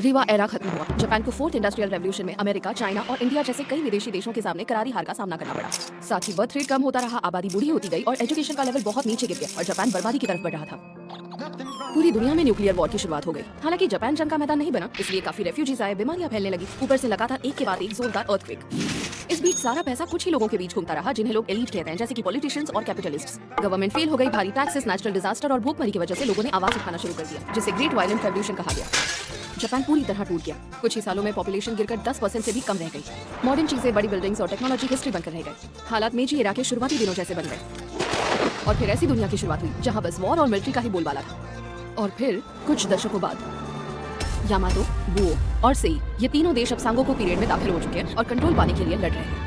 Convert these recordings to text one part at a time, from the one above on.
Rewa era खत्म हुआ। Japan को फोर्थ इंडस्ट्रियल रेवोल्यूशन में अमेरिका, चाइना और इंडिया जैसे कई विदेशी देशों के सामने करारी हार का सामना करना पड़ा। साथ ही बर्थ रेट कम होता रहा, आबादी बूढ़ी होती गई और एजुकेशन का लेवल बहुत नीचे गिर गया और जापान बर्बादी की तरफ बढ़ रहा था। पूरी दुनिया में न्यूक्लियर वॉर की शुरुआत हो गई। हालांकि जापान जंग का मैदान नहीं बना, इसलिए काफी रेफ्यूजीज आए, बीमारियां फैलने लगी, ऊपर से लगातार एक के बाद एक जोरदार अर्थक्वेक। इस बीच सारा पैसा कुछ ही लोगों के बीच घूमता रहा, जिन्हें लोग एलीट कहते हैं, जैसे कि पॉलिटिशियंस और कैपिटलिस्ट्स। गवर्नमेंट फेल हो गई, भारी टैक्सेस, नेचुरल डिजास्टर और भूखमरी की वजह से लोगों ने आवाज उठाना शुरू कर दिया, जिसे ग्रेट वायलेंट रेवोल्यूशन कहा गया। जापान पूरी तरह टूट गया। कुछ ही सालों में पॉपुलेशन गिरकर 10% से भी कम रह गई। मॉडर्न चीजें, बड़ी बिल्डिंग्स और टेक्नोलॉजी हिस्ट्री बनकर रह गए। हालात मेजी एरा के शुरुआती दिनों जैसे बन गए और फिर ऐसी दुनिया की शुरुआत हुई जहां बस वॉर और मिलिट्री का ही बोलबाला था। और फिर कुछ दशकों बाद यामातो, बुओ और सेई, ये तीनों देश अब सांगोकू पीरियड में दाखिल हो चुके हैं और कंट्रोल पाने के लिए लड़ रहे हैं।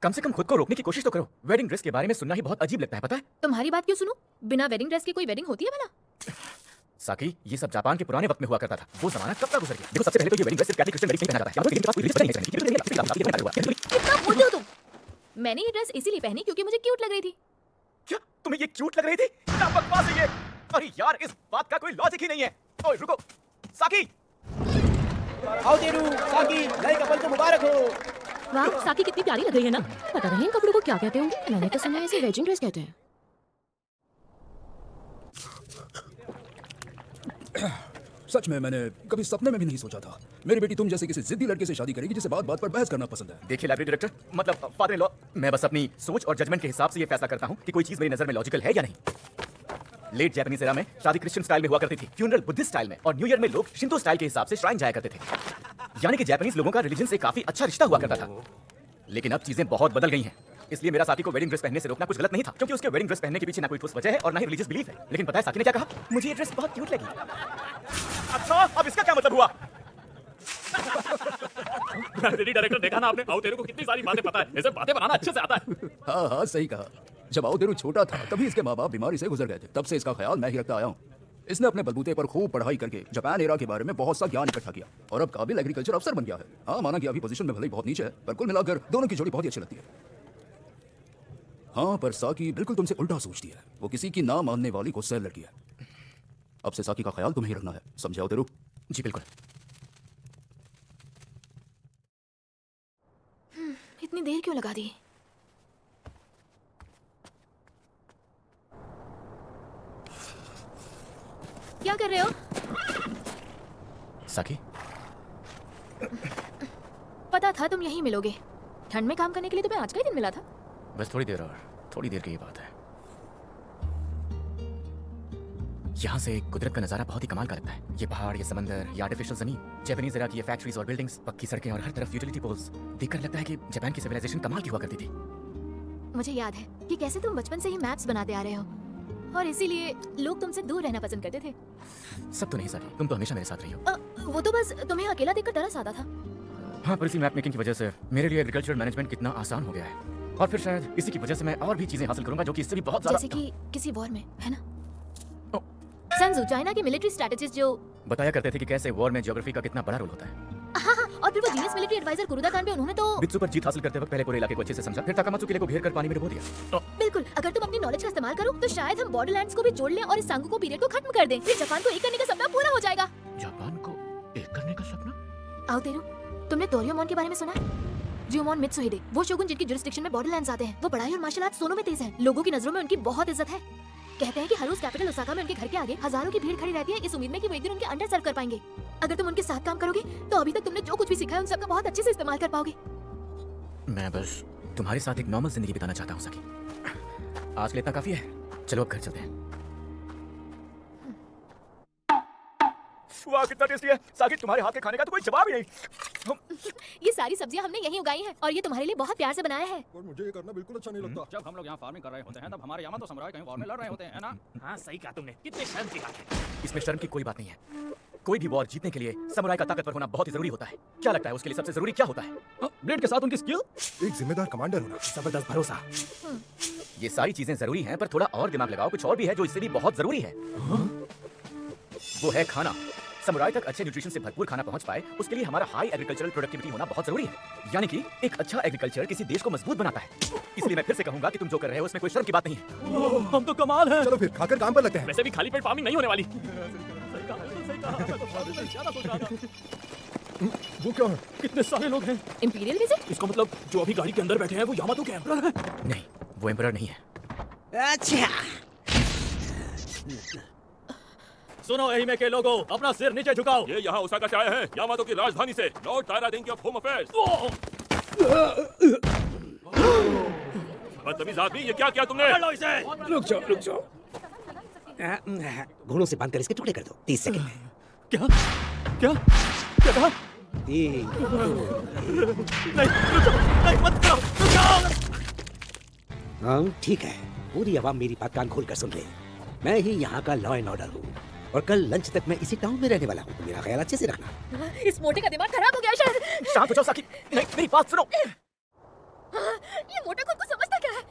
कम से कम खुद को रोकने की कोशिश तो करो। वेडिंग ड्रेस के बारे में सुनना ही बहुत अजीब लगता है, पता है? तुम्हारी बात क्यों सुनूं? बिना वेडिंग ड्रेस के कोई वेडिंग होती है भला? साकी, ये सब जापान के पुराने वक्त में हुआ करता था। वो जमाना कब का गुजर गया। देखो, सबसे पहले तो ये वेडिंग ड्रेस सिर्फ कैथलिक क्रिश्चियन वेडिंग में पहना जाता है। किसी के पास कोई रिलीजन नहीं है। कितना बोलते हो तुम? मैंने ये ड्रेस इसीलिए पहनी क्योंकि मुझे क्यूट लग रही थी। क्या तुम्हें ये क्यूट लग रही थी? क्या बकवास है ये? अरे यार, इस बात का कोई लॉजिक ही नहीं है। ओए रुको, साकी। आओ तेरू, साकी, नए कपल को मुबारक हो। वाह, साकी कितनी प्यारी लग रही है ना। पता नहीं इन कपड़ों को क्या कहते होंगे। मैंने तो सुना है इसे वेडिंग ड्रेस कहते हैं। सच में मैंने कभी सपने में भी नहीं सोचा था मेरी बेटी तुम जैसे किसी जिद्दी लड़के से शादी करेगी जिसे बात बात पर बहस करना पसंद है। देखिए लाइब्रेरी डायरेक्टर, मतलब फादर इन लॉ, मैं बस अपनी सोच और जजमेंट के हिसाब से ये फैसला करता हूँ कि कोई चीज मेरी नजर में लॉजिकल है या नहीं। लेट जापानीज एरा में शादी क्रिश्चियन स्टाइल में हुआ करती थी, फ्यूनरल बुद्धिस्ट स्टाइल में, और न्यू ईयर में लोग शिंतो स्टाइल के हिसाब से श्राइन जाया करते थे। यानी कि जापानीज लोगों का रिलीजन से काफी अच्छा रिश्ता हुआ करता था। लेकिन अब चीजें बहुत बदल गई हैं। इसलिए मेरा साथी को वेडिंग ड्रेस पहनने से रोकना कुछ गलत नहीं था, क्योंकि उसके वेडिंग ड्रेस पहनने के पीछे ना कोई ठोस वजह है और ना ही रिलीजियस बिलीफ है। लेकिन पता है साथी ने क्या कहा? मुझे ये ड्रेस बहुत क्यूट लगी। अच्छा, अब इसका क्या मतलब हुआ? लाइब्रेरी डायरेक्टर, देखा ना आपने? आओ तेरे को कितनी सारी बातें पता है। ऐसे बातें बनाना अच्छे से आता है। हाँ हाँ, सही कहा। जब आओतेरू छोटा था तभी इसके माँ बाप बीमारी से गुजर गए थे। तब से इसका ख्याल मैं ही रखता आया हूँ। इसने अपने बलबूते पर खूब पढ़ाई करके जापान एरा के बारे में बहुत सा ज्ञान इकट्ठा किया और अब काबिल एग्रीकल्चर अफसर बन गया है। हाँ, माना कि अभी पोजीशन में भले ही बहुत नीचे है, पर कुल मिलाकर दोनों की जोड़ी बहुत ही अच्छी लगती है। हाँ, पर साकी बिल्कुल तुमसे उल्टा सोचती है। वो किसी की ना मानने वाली गुस्सैल लड़की है। अब से साकी का ख्याल तुम्हें ही रखना है, समझे आओतेरू? जी बिल्कुल। इतनी देर क्यों लगा दी? क्या कर रहे हो? साकी, पता था तुम यहीं मिलोगे। ठंड में काम करने के लिए तुम्हें आज का ही दिन मिला था। बस थोड़ी देर और, थोड़ी देर की ये बात है। यहाँ से कुदरत का नजारा बहुत ही कमाल का लगता है। ये पहाड़, ये समंदर, ये आर्टिफिशियल जमीन, जापानीज एरा की ये फैक्ट्रीज और बिल्डिंग्स, पक्की सड़कें और हर तरफ यूटिलिटी पोल्स देखकर लगता है कि जापान की सिविलाइजेशन कमाल की हुआ करती थी। मुझे याद है कि कैसे तुम बचपन से ही मैप्स बनाते आ रहे हो और इसीलिए लोग तुमसे दूर रहना पसंद करते थे। सब तो नहीं साकी, तुम तो हमेशा मेरे साथ रही हो। वो तो बस तुम्हें अकेला देखकर तरस आता था। हाँ, पर इसी मैप मेकिंग की वजह से मेरे लिए एग्रीकल्चर मैनेजमेंट कितना आसान हो गया है। और फिर शायद इसी की वजह से मैं और भी चीजें हासिल करूंगा जो कि इससे भी बहुत ज्यादा। जैसे कि किसी वॉर में, है ना? सन्जू, चाइना के मिलिट्री स्ट्रेटेजिस्ट जो बताया करते थे कि कैसे वॉर में ज्योग्राफी का कितना बड़ा रोल होता है। हाँ, और फिर वो जीनियस मिलिट्री एडवाइजर कुरुदा कांड में उन्होंने तो बित्सु पर जीत हासिल करते वक्त पहले पूरे इलाके को अच्छे से समझा, फिर ताकामात्सु किले को घेर कर पानी में डुबो दिया। बिल्कुल, अगर तुम अपनी नॉलेज का इस्तेमाल करो तो शायद हम बॉर्डरलैंड्स को भी जोड़ लें और इस सांगोकू पीरियड को खत्म कर दें। फिर जापान को एक करने का सपना पूरा हो जाएगा। जापान को एक करने का सपना? आओतेरू, तुमने तोरियोमोन के बारे में सुना है? जियोमोन मित्सुहिदे, वो शोगुन जिनकी जुरिस्डिक्शन में बॉर्डरलैंड्स आते हैं। वो पढ़ाई और मार्शल आर्ट्स दोनों में तेज हैं। लोगों की नजरों में उनकी बहुत इज्जत है। कहते हैं कि हर रोज कैपिटल ओसाका में उनके घर के आगे हजारों की भीड़ खड़ी रहती है इस उम्मीद में कि वो एक दिन उनके अंडर सर्व कर पाएंगे। अगर तुम उनके साथ काम करोगे तो अभी तक तुमने जो कुछ भी सीखा है उन सबका बहुत अच्छे से इस्तेमाल कर पाओगे। मैं बस तुम्हारे साथ एक नॉर्मल जिंदगी बिताना चाहता हूँ सकी। आज के लिए इतना काफी है, चलो अब घर चलते हैं। वाह कितना टेस्टी है साकी, तुम्हारे हाथ के खाने का तो कोई जवाब ही नहीं। ये सारी सब्जियां हमने यहीं उगाई हैं और ये तुम्हारे लिए बहुत प्यार से बनाया है। और मुझे ये करना बिल्कुल अच्छा नहीं लगता। जब हम लोग यहाँ फार्मिंग कर रहे होते हैं तब हमारे यामा तो समुराई कहीं वॉर में लड़ रहे होते हैं ना। हाँ सही कहा तुमने, कितने शर्म की बात है। इसमें शर्म की कोई बात नहीं है। कोई भी वॉर जीतने के लिए समुराई का ताकतवर होना बहुत ही जरूरी होता है। क्या लगता है उसके लिए सबसे जरूरी क्या होता है? ब्लेड के साथ उनकी स्किल, एक जिम्मेदार कमांडर होना, जबरदस्त भरोसा। ये सारी चीजें जरूरी हैं, पर थोड़ा और दिमाग लगाओ, कुछ और भी है जो इससे भी बहुत जरूरी है। वो है खाना। समुराई तक अच्छे न्यूट्रिशन से भरपूर खाना पहुंच पाए, उसके लिए हमारा हाई एग्रीकल्चरल प्रोडक्टिविटी होना बहुत जरूरी है। यानी कि एक अच्छा एग्रीकल्चर किसी देश को मजबूत बनाता है। इसलिए मैं फिर से कहूंगा कि तुम जो कर रहे हो उसमें कोई शर्म की बात नहीं है। हम तो कमाल है। चलो फिर खाकर काम पर लगते हैं। वैसे भी खाली पेट फार्मिंग नहीं होने वाली। वो क्या है? कितने सारे लोग हैं। Imperial visit? इसका मतलब जो अभी गाड़ी के अंदर बैठे हैं वो यामातो के एम्परर हैं। नहीं, वो एम्परर नहीं है। अच्छा, सुनो एहिमे के लोगों, अपना सिर नीचे झुकाओ। ये यहाँ ओसाका से आए हैं, यामातो की राजधानी से, लॉर्ड तायरा देंकी ऑफ होम अफेयर्स। बदतमीज आदमी, ये क्या किया तुमने? पकड़ लो इसे। रुक जाओ। घोड़ों से बांधकर इसके टुकड़े कर दो। 30 सेकंड में। क्या क्या क्या कहा? 3, 2, नहीं मत करो, रुक जाओ। हाँ ठीक है, पूरी आवाम मेरी बात कान खोल कर सुन ले। मैं ही यहाँ का लॉ एंड ऑर्डर हूँ और कल लंच तक मैं इसी टाउन में रहने वाला हूँ। मेरा ख्याल अच्छे से रखना। इस मोटे का दिमाग खराब हो गया शायद। शांत हो जाओ साकी। नहीं, मेरी बात सुनो। ये मोटा खुद को समझता क्या है?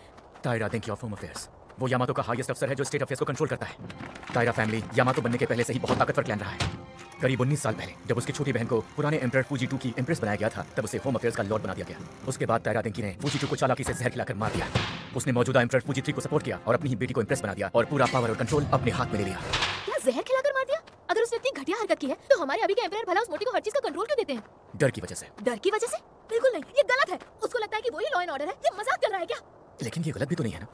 तायरा देंकी ऑफ होम अफेयर्स, वो यामातो का हाईएस्ट अफसर है जो स्टेट अफेयर्स को कंट्रोल करता है। तायरा फैमिली यामातो बनने के पहले से ही बहुत ताकतवर क्लैन रहा है। करीब 19 साल पहले जब उसकी छोटी बहन को पुराने एम्परर फूजी-2 की एम्प्रेस बनाया गया था, तब उसे होम अफेयर्स का लॉर्ड बना दिया गया। उसके बाद तायरा देंकी ने फूजी-2 को चालाकी से जहर खिलाकर मार दिया। उसने मौजूदा एम्परर फूजी-3 को सपोर्ट किया और अपनी ही बेटी को इम्प्रेस बना दिया और पूरा पावर और कंट्रोल अपने हाथ में ले लिया। क्या जहर खिलाकर मार दिया? अगर उसने इतनी घटिया हरकत की है तो हमारे अभी के एम्परर भला उस मोटी को हर चीज का कंट्रोल क्यों देते हैं? डर की वजह से। डर की वजह से? बिल्कुल नहीं, ये गलत है। उसको लगता है कि वही लॉ एंड ऑर्डर है। ये मजाक कर रहा है क्या? लेकिन ये गलत भी तो नहीं है ना।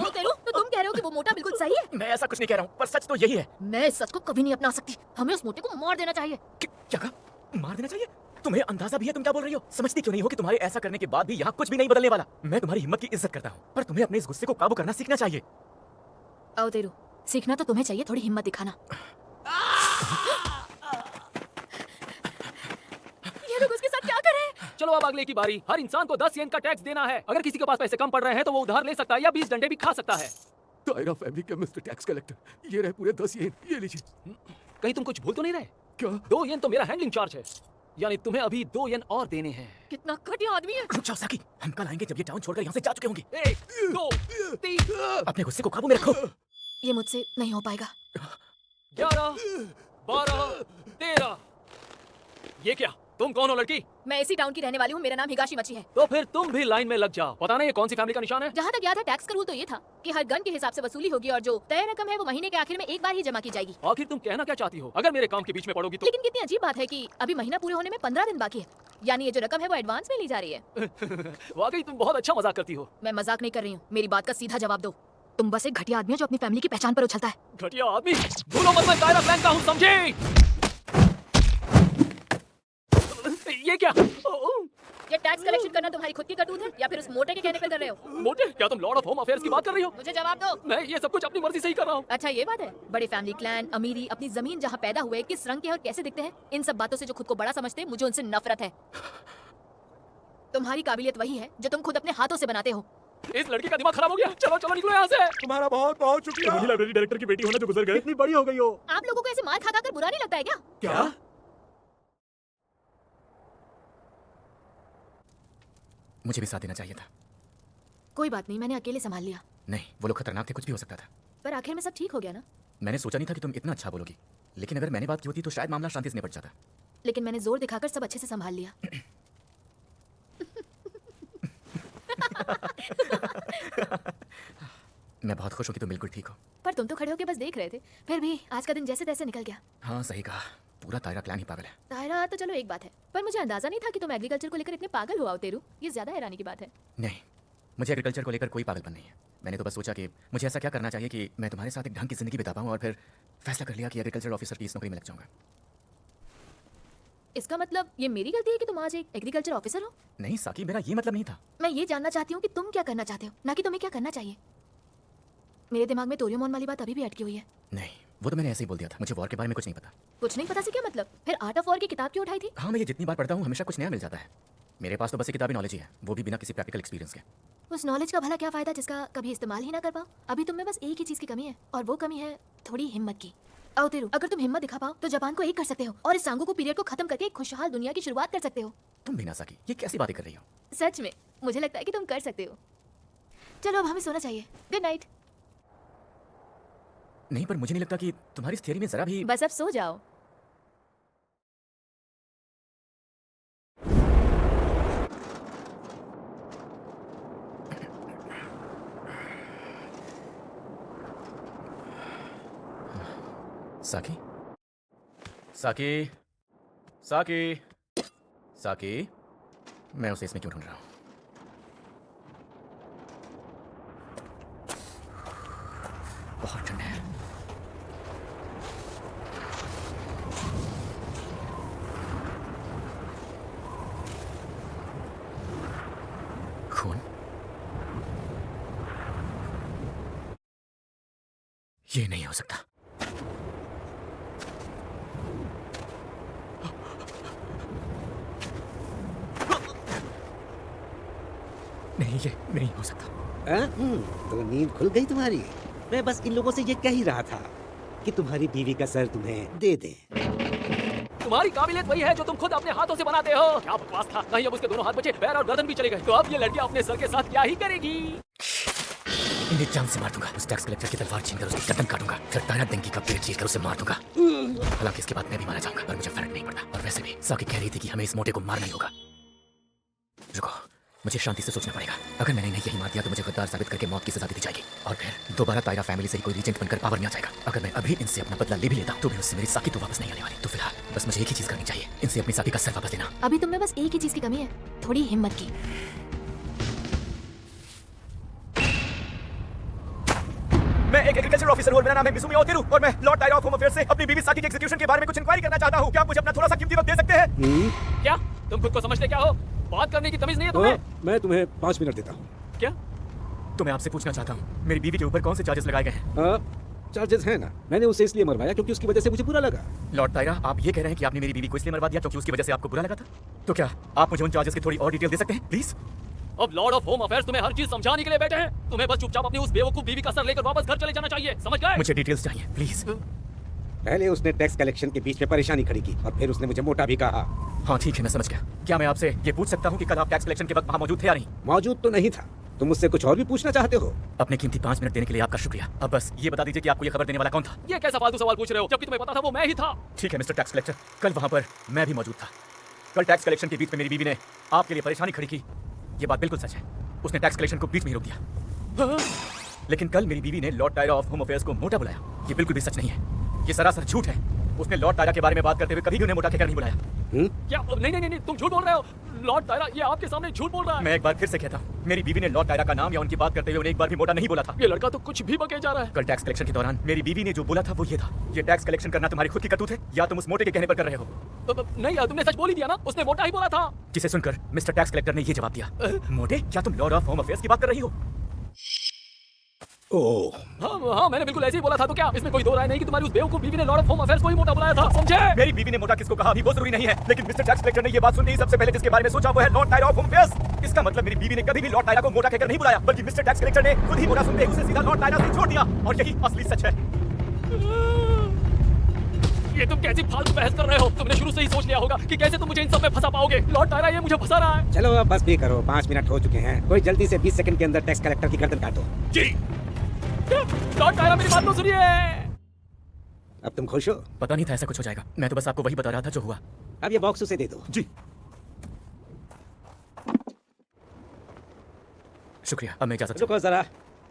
तेरू, तो तुम कह रहे हो कि वो मोटा बिल्कुल सही है? मैं ऐसा कुछ नहीं कह रहा हूँ, पर सच तो यही है। मैं इस सच को कभी नहीं अपना सकती। हमें उस मोटे को मार देना चाहिए। क्या कहा? मार देना चाहिए? तुम्हें अंदाजा भी है तुम क्या बोल रही हो? समझती क्यों नहीं हो कि तुम्हारे ऐसा करने के बाद भी यहाँ कुछ भी नहीं बदलने वाला। मैं तुम्हारी हिम्मत की इज्जत करता हूँ, पर तुम्हें अपने इस गुस्से को काबू करना सीखना चाहिए। आओ तेरू, सीखना तो तुम्हें चाहिए, थोड़ी हिम्मत दिखाना। ये लोग उसके साथ क्या कर रहे हैं? चलो अब अगले की बारी। हर इंसान को 10 येन का टैक्स देना है। अगर किसी के पास पैसे कम पड़ रहे हैं तो वो उधार ले सकता है या 20 डंडे भी खा सकता है। तायरा फैमिली के मिस्टर टैक्स कलेक्टर, ये रहे पूरे 10 येन, ये लीजिए। कहीं तुम कुछ भूल तो नहीं रहे? क्या? 2 येन तो मेरा हैंडलिंग चार्ज है, यानी तुम्हें अभी 2 येन और देने हैं। कितना घटिया आदमी है। रुक जाओ साकी, हम कल आएंगे जब ये टाउन छोड़कर यहाँ से जा चुके होंगे। 1, 2, 3, अपने गुस्से को काबू में रखो। ये मुझसे नहीं हो पाएगा। 11, 12, 13। ये क्या? तुम कौन हो लड़की? मैं इसी टाउन की रहने वाली हूँ। मेरा नाम हिगाशी मची है। तो फिर तुम भी लाइन में लग जाओ। पता नहीं ये कौन सी फैमिली का निशान है? जहाँ तक याद है टैक्स का रूल तो ये था कि हर गन के हिसाब से वसूली होगी और जो तय रकम है वो महीने के आखिर में एक बार ही जमा की जाएगी। आखिर तुम कहना क्या चाहती हो? अगर मेरे काम के बीच में पड़ोगी तो? लेकिन कितनी अजीब बात है कि अभी महीना पूरे होने में 15 दिन बाकी है, यानी ये जो रकम है वो एडवांस में ली जा रही है। वाकई तुम बहुत अच्छा मजाक करती हो। मैं मजाक नहीं कर रही हूँ, मेरी बात का सीधा जवाब दो। तुम बस एक घटिया आदमी हो जो अपनी फैमिली की पहचान पर उछलता है। घटिया आदमी? भूलो मत, मैं तायरा प्लान का हूँ, समझे? ये क्या? ये टैक्स कलेक्शन करना तुम्हारी खुद की करतूत है या फिर उस मोटे के कहने पर कर रहे हो? मोटे? क्या तुम लॉर्ड ऑफ होम अफेयर्स की बात कर रही हो? मुझे जवाब दो। मैं ये सब कुछ अपनी मर्जी से ही कर रहा हूँ। अच्छा ये बात है, बड़े फैमिली, क्लैन, अमीरी, अपनी जमीन जहाँ पैदा हुए, किस रंग के और कैसे दिखते हैं, इन सब बातों से जो खुद को बड़ा समझते हैं, मुझे उनसे नफरत है। तुम्हारी काबिलियत वही है जो तुम खुद अपने हाथों से बनाते हो। इस लड़की का दिमाग खराब हो गया। चलो चलो निकलो यहाँ से। तुम्हारा बहुत बहुत शुक्रिया। वही लाइब्रेरी डायरेक्टर की बेटी होना जो गुजर गए। इतनी बड़ी हो गई हो। आप लोगों को ऐसे मार खा कर बुरा नहीं लगता है क्या? क्या? मुझे भी साथ देना चाहिए था। कोई बात नहीं, मैंने अकेले संभाल लिया। नहीं, वो लोग खतरनाक थे, कुछ भी हो सकता था। पर आखिर में सब ठीक हो गया ना? मैंने सोचा नहीं था कि तुम इतना अच्छा बोलोगी, लेकिन अगर मैंने बात की होती तो शायद मामला शांति से निपट जाता। लेकिन मैंने जोर दिखाकर सब अच्छे से संभाल लिया। मैं बहुत खुश हूँ कि तुम बिल्कुल ठीक हो। पर तुम तो खड़े होकर बस देख रहे थे। फिर भी आज का दिन जैसे तैसे निकल गया। हाँ सही कहा, पूरा तायरा क्लैन ही पागल है। तायरा तो चलो एक बात है, पर मुझे अंदाजा नहीं था कि तुम एग्रीकल्चर को लेकर इतने पागल हो आओ तेरू। ये ज्यादा हैरानी की बात है। नहीं, मुझे एग्रीकल्चर को लेकर कोई पागलपन नहीं है। मैंने तो बस सोचा कि मुझे ऐसा क्या करना चाहिए कि मैं तुम्हारे साथ एक ढंग की जिंदगी बिता पाऊँ, और फिर फैसला कर लिया कि एग्रीकल्चर ऑफिसर की इस नौकरी में लग जाऊंगा। इसका मतलब ये मेरी गलती है कि तुम आज एक एग्रीकल्चर ऑफिसर हो? नहीं साकी, मेरा ये मतलब नहीं था। मैं ये जानना चाहती हूँ कि तुम क्या करना चाहते हो, ना कि तुम्हें क्या करना चाहिए। मेरे दिमाग में तोरियोमोन वाली बात अभी भी अटकी हुई है। नहीं, वो तो मैंने ऐसे ही बोल दिया था। मुझे वॉर के बारे में कुछ नहीं पता। कुछ नहीं पता से क्या मतलब? फिर आर्ट ऑफ वॉर की किताब क्यों उठाई थी? हाँ, मैं ये जितनी बार पढ़ता हूँ हमेशा कुछ नया मिल जाता है। मेरे पास तो बस एक किताबी नॉलेज ही है, वो भी बिना किसी प्रैक्टिकल एक्सपीरियंस के। उस नॉलेज का भला क्या फायदा जिसका कभी इस्तेमाल ही ना कर पाओ? अभी तुम में बस एक ही चीज की कमी है, और वो कमी है थोड़ी हिम्मत की। आओतेरू, अगर तुम हिम्मत दिखा पाओ तो जापान को एक कर सकते हो और इस सांगोकू पीरियड को खत्म करके एक खुशहाल दुनिया की शुरुआत कर सकते हो। तुम भी ना साकी, ये कैसी बातें कर रही हो? सच में मुझे लगता है कि तुम कर सकते हो। चलो अब हमें सोना चाहिए। Good night. नहीं, पर मुझे नहीं लगता कि तुम्हारी इस थियरी में जरा भी। बस अब सो जाओ। साकी, साकी, साकी, साकी, मैं उसे इसमें क्यों ढूंढ रहा हूँ? बहुत ठंड है। खून? ये नहीं हो सकता। नहीं, ये नहीं हो सकता। तो नींद खुल गई तुम्हारी? मैं बस इन लोगों से ये कह ही रहा था कि तुम्हारी बीवी का सर तुम्हें दे दे। तुम्हारी काबिलियत वही है जो तुम खुद अपने हाथों से बनाते हो। क्या बकवास था। नहीं, अब उसके दोनों हाथ बचे, पैर और गर्दन भी चले गए। तो अब ये लड़की अपने सर के साथ क्या ही करेगी? इन्हें जान से मार दूंगा। उस टैक्स कलेक्टर की तलवार छीनकर उसकी गर्दन काटूंगा, फिर ताना देंगी का पेट चीरकर उसे मार दूंगा। हालांकि इसके बाद मैं भी मारा जाऊंगा, पर मुझे फर्क नहीं पड़ता। और वैसे भी साकी कह रही थी कि हमें इस मोटे को मारना ही होगा। रुको, मुझे शांति से सोचना पड़ेगा। अगर मैंने इन्हें यही मार दिया तो मुझे गद्दार साबित करके मौत की सजा दी जाएगी, और फिर दोबारा तायरा फैमिली से ही कोई रीजेंट बनकर पावर में आ जाएगा। अगर मैं अभी इनसे अपना बदला ले भी लेता तो भी उससे मेरी साकी तो वापस नहीं आने वाली। तो फिलहाल बस मुझे एक ही चीज करनी चाहिए, इनसे अपनी साकी का सर वापस लेना। अभी तुम में बस एक ही चीज की कमी है, थोड़ी हिम्मत की। मैं एक एग्रीकल्चर ऑफिसर हूं और मेरा नाम है मिसुमी ओतेरू, और मैं Lord tiara of home affairs से अपनी बीवी साकी के एग्जीक्यूशन के बारे में कुछ इंक्वायरी करना चाहता हूं। क्या आप मुझे अपना थोड़ा सा कीमती वक्त दे सकते हैं? क्या तुम खुद को समझते क्या हो? बात करने की तमीज नहीं है तुम्हें? मैं तुम्हें 5 मिनट देता हूँ। क्या? तो मैं आपसे पूछना चाहता हूँ, मेरी बीवी के ऊपर कौन से चार्जेस लगाए गए हैं? चार्जेस है ना, मैंने उसे इसलिए मरवाया क्योंकि उसकी वजह से मुझे बुरा लगा। लॉर्ड टायरा, आप ये कह रहे हैं कि आपने मेरी बीवी को इसलिए मरवा दिया क्योंकि उसकी वजह से आपको बुरा लगा था? तो क्या आप मुझे उन चार्जेस की थोड़ी और डिटेल दे सकते हैं प्लीज? अब लॉर्ड ऑफ होम अफेयर्स तुम्हें हर चीज समझाने के लिए बैठे हैं। तुम्हें बस चुपचाप अपनी उस बेवकूफ बीवी का सर लेकर वापस घर चले जाना चाहिए, समझ गए? मुझे डिटेल्स चाहिए प्लीज। पहले उसने टैक्स कलेक्शन के बीच में परेशानी खड़ी की और फिर उसने मुझे मोटा भी कहा। हाँ ठीक है, मैं समझ गया। क्या मैं आपसे ये पूछ सकता हूँ कि कल आप टैक्स कलेक्शन के वक्त वहाँ मौजूद थे या नहीं? मौजूद तो नहीं था। तुम मुझसे कुछ और भी पूछना चाहते हो? अपने कीमती 5 मिनट देने के लिए आपका शुक्रिया। अब बस ये बता दीजिए कि आपको ये खबर देने वाला कौन था? ये कैसा फालतू सवाल पूछ रहे हो, जबकि तुम्हें पता था वो मैं ही था। ठीक है मिस्टर टैक्स कलेक्टर, कल वहाँ पर मैं भी मौजूद था। कल टैक्स कलेक्शन के बीच में मेरी बीवी ने आपके लिए परेशानी खड़ी की। ये बात बिल्कुल सच है, उसने टैक्स कलेक्शन को बीच में ही रोक दिया। लेकिन कल मेरी बीवी ने Lord tiara of home affairs को मोटा बुलाया। ये बिल्कुल भी सच नहीं है, ये सरासर झूठ है। उसने लॉर्ड टायरा के बारे में बात करते हुए कभी भी उन्हें मोटा कहकर नहीं बुलाया। क्या? नहीं, तुम झूठ बोल रहे हो। लॉर्ड टायरा ये आपके सामने झूठ बोल रहा है। मैं एक बार फिर से कहता हूँ, मेरी बीवी ने लॉर्ड टायरा का नाम या उनकी बात करते हुए उन्हें एक बार भी मोटा नहीं बोला था। ये लड़का तो कुछ भी बके जा रहा है। कल टैक्स कलेक्शन के दौरान मेरी बीवी ने जो बोला था वो ये था, ये टैक्स कलेक्शन करना तुम्हारी खुद की करतूत है या तुम उस मोटे के कहने पर कर रहे हो? नहीं यार, तुमने सच बोल ही दिया ना, उसने मोटा ही बोला था। जिसे सुनकर मिस्टर टैक्स कलेक्टर ने ये जवाब दिया, मोटे? क्या तुम लॉर्ड ऑफ होम अफेयर्स की बात कर रही हो? हाँ, मैंने बिल्कुल ऐसे ही बोला था। तो क्या इसमें कोई दो राय नहीं कि तुम्हारी उस बेवकूफ बीवी ने लॉर्ड ऑफ होम अफेयर्स को ही मोटा बुलाया था, समझे? मेरी बीवी ने मोटा किसको कहा अभी वो जरूरी नहीं है, लेकिन मिस्टर टैक्स कलेक्टर ने ये बात सुनते ही सबसे पहले जिसके बारे में सोचा वो है Lord tiara of home affairs. इसका मतलब मेरी बीवी ने कभी भी लॉर्ड टायरा को मोटा कहकर नहीं बुलाया, बल्कि मिस्टर टैक्स कलेक्टर ने खुद ही मोटा सुनते ही उसे सीधा लॉर्ड टायरा से छोड़ दिया। और यही असली सच है। ये तुम कैसी फालतू बहस कर रहे हो? तुमने शुरू से ही सोच लिया होगा कि कैसे तुम मुझे इन सब में फंसा पाओगे। लॉर्ड टायरा ये मुझे फंसा रहा है। चलो अब बस भी करो, 5 मिनट हो चुके हैं। कोई जल्दी से 20 सेकंड के अंदर टैक्स कलेक्टर की गर्दन काटो। जी। लॉर्ड टायरा मेरी बात तो सुनिए। अब तुम खुश हो? पता नहीं था ऐसा कुछ हो जाएगा, मैं तो बस आपको वही बता रहा था जो हुआ। अब ये बॉक्स उसे दे दो। जी शुक्रिया, अब मैं इजाजत। रुको जरा,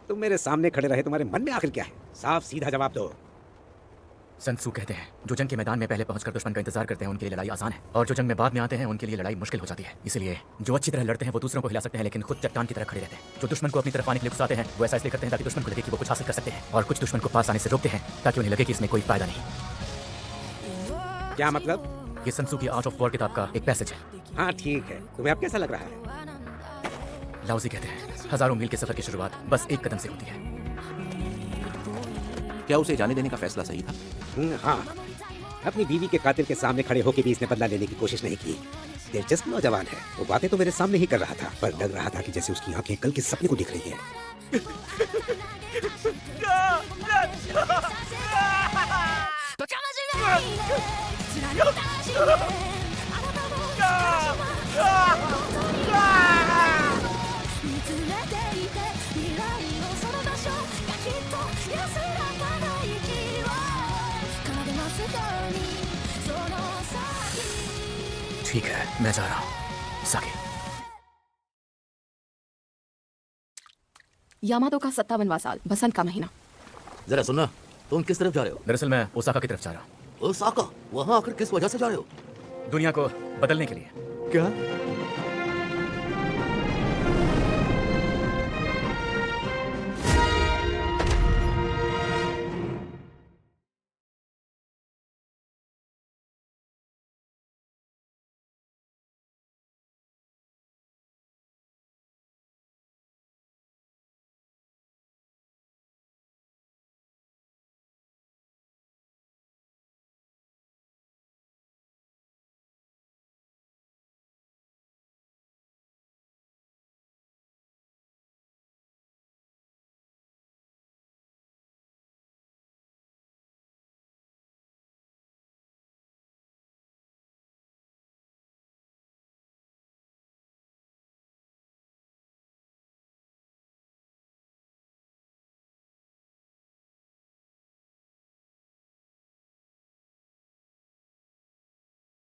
तुम मेरे सामने खड़े रहे, तुम्हारे मन में आखिर क्या है? साफ सीधा जवाब दो। सन त्सू कहते हैं, जो जंग के मैदान में पहले पहुंचकर दुश्मन का इंतजार करते हैं उनके लिए लड़ाई आसान है, और जो जंग में बाद में आते हैं उनके लिए लड़ाई मुश्किल हो जाती है। इसलिए जो अच्छी तरह लड़ते हैं वो दूसरों को हिला सकते हैं, लेकिन खुद चट्टान की तरह खड़े रहते हैं। जो दुश्मन को अपनी तरफ आने के लिए उकसाते हैं वो ऐसा इसलिए करते हैं ताकि दुश्मन को लगे कि वो कुछ हासिल कर सकते हैं, और कुछ दुश्मन को पास आने से रोकते हैं ताकि उन्हें लगे कि इसमें कोई फायदा नहीं। क्या मतलब? ये सन त्सू की आर्ट ऑफ वॉर किताब का एक पैसेज है। हाँ ठीक है, तुम्हें अब कैसा लग रहा है? लाओजी कहते हैं हजारों मील के सफर की शुरुआत बस एक कदम से होती है। क्या उसे जाने देने का फैसला सही था? हाँ, अपनी बीवी के कातिल के सामने खड़े होकर भी इसने बदला लेने की कोशिश नहीं की। दिलचस्प नौजवान है। वो बातें तो मेरे सामने ही कर रहा था, पर लग रहा था कि जैसे उसकी आंखें कल के सपने को दिख रही हैं। ठीक है, मैं जा रहा हूँ साकी। यामातो का 57वां साल, बसंत का महीना। जरा सुनना, तुम किस तरफ जा रहे हो? दरअसल मैं ओसाका की तरफ जा रहा हूँ। ओसाका? वहाँ आकर किस वजह से जा रहे हो? दुनिया को बदलने के लिए। क्या?